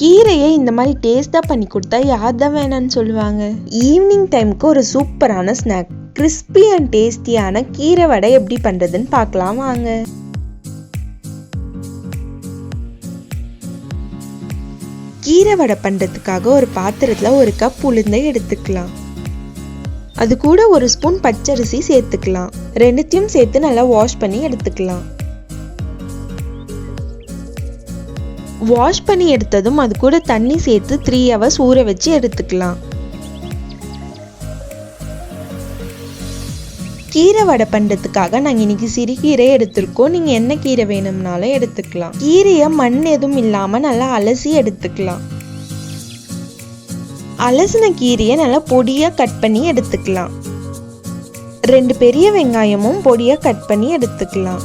கீரையை இந்த மாதிரி டேஸ்டா பண்ணி கொடுத்தா யார் தான் வேணான்னு சொல்லுவாங்க. ஈவினிங் டைமுக்கு ஒரு சூப்பரான ஸ்நாக், கிறிஸ்பி அண்ட் டேஸ்டியான கீரை வடை எப்படி பண்றதுன்னு பார்க்கலாம் வாங்க. கீரை வடை பண்றதுக்காக ஒரு பாத்திரத்துல ஒரு கப் உளுந்தை எடுத்துக்கலாம். அது கூட ஒரு ஸ்பூன் பச்சரிசி சேர்த்துக்கலாம். ரெண்டுத்தையும் சேர்த்து நல்லா வாஷ் பண்ணி எடுத்துக்கலாம். வாஷ் பண்ணி எடுத்ததும் அது கூட தண்ணி சேர்த்து 3 hours ஊற வச்சு எடுத்துக்கலாம். கீரை வடை பண்றதுக்காக நாங்கள் இன்னைக்கு சிறுகீரை எடுத்திருக்கோம். நீங்க என்ன கீரை வேணும்னாலும் எடுத்துக்கலாம். கீரையை மண் எதுவும் இல்லாம நல்லா அலசி எடுத்துக்கலாம். அலசின கீரையை நல்லா பொடியா கட் பண்ணி எடுத்துக்கலாம். 2 பெரிய வெங்காயமும் பொடியா கட் பண்ணி எடுத்துக்கலாம்.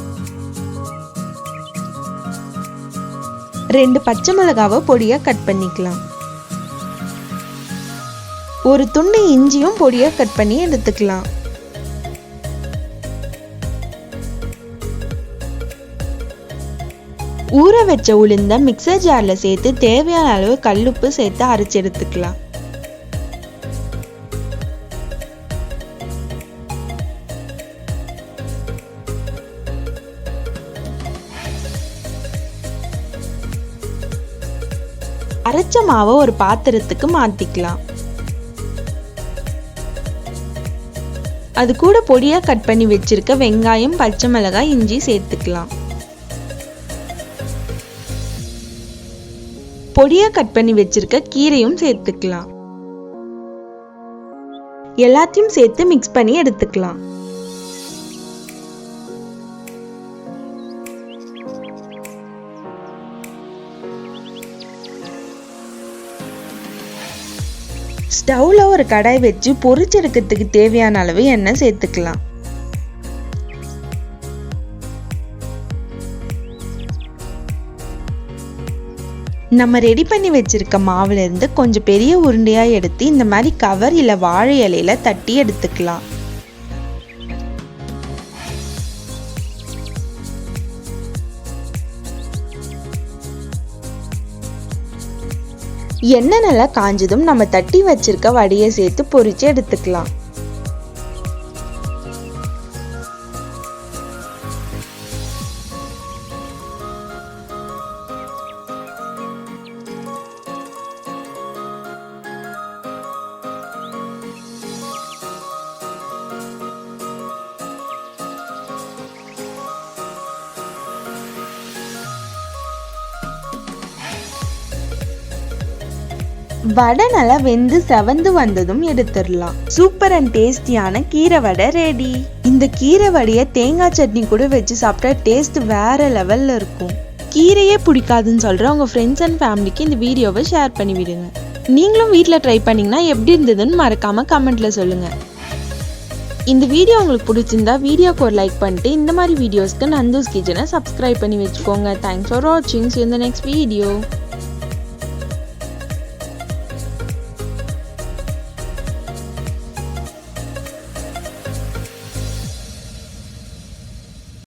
2 பச்சை மிளகாவை பொடியா கட் பண்ணிக்கலாம். ஒரு துண்டு இஞ்சியும் பொடியா கட் பண்ணி எடுத்துக்கலாம். ஊற வச்ச உளுந்த மிக்சர் ஜார்ல சேர்த்து தேவையான அளவு கல்லுப்பு சேர்த்து அரைச்சு எடுத்துக்கலாம். அரைச்ச மாவை ஒரு பாத்திரத்துக்கு மாத்திக்கலாம். அது கூட பொடியா கட் பண்ணி வச்சிருக்க வெங்காயம், பச்சை மிளகாய், இஞ்சி சேர்த்துக்கலாம். பொடியா கட் பண்ணி வச்சிருக்க கீரையும் சேர்த்துக்கலாம். எல்லாத்தையும் சேர்த்து மிக்ஸ் பண்ணி எடுத்துக்கலாம். ஸ்டவ்ல ஒரு கடாய் வச்சு பொரிச்செடுக்கிறதுக்கு தேவையான அளவு எண்ணெய் சேர்த்துக்கலாம். நம்ம ரெடி பண்ணி வச்சிருக்க மாவுல இருந்து கொஞ்சம் பெரிய உருண்டையா எடுத்து இந்த மாதிரி கவர் இல்ல வாழை இலையில தட்டி எடுத்துக்கலாம். எண்ணெய் நல்லா காஞ்சதும் நம்ம தட்டி வச்சிருக்க வடையை சேர்த்து பொரிச்சு எடுத்துக்கலாம். வடை நல்லா வெந்து செவந்து வந்ததும் எடுத்துடலாம். சூப்பர் அண்ட் டேஸ்டியான கீரை வடை ரெடி. இந்த கீரை வடையை தேங்காய் சட்னி கூட வச்சு சாப்பிட்டா டேஸ்ட் வேற லெவல்ல இருக்கும். கீரையே பிடிக்காதுன்னு சொல்ற உங்க ஃப்ரெண்ட்ஸ் அண்ட் ஃபேமிலிக்கு இந்த வீடியோவை ஷேர் பண்ணி விடுங்க. நீங்களும் வீட்டில் ட்ரை பண்ணீங்கன்னா எப்படி இருந்ததுன்னு மறக்காம கமெண்ட்ல சொல்லுங்க. இந்த வீடியோ உங்களுக்கு பிடிச்சிருந்தா வீடியோக்கு ஒரு லைக் பண்ணிட்டு இந்த மாதிரி வீடியோஸ்க்கு நந்தூஸ் கிச்சனை சப்ஸ்கிரைப் பண்ணி வச்சுக்கோங்க. தேங்க்ஸ் ஃபார் வாட்சிங். See you in the next video.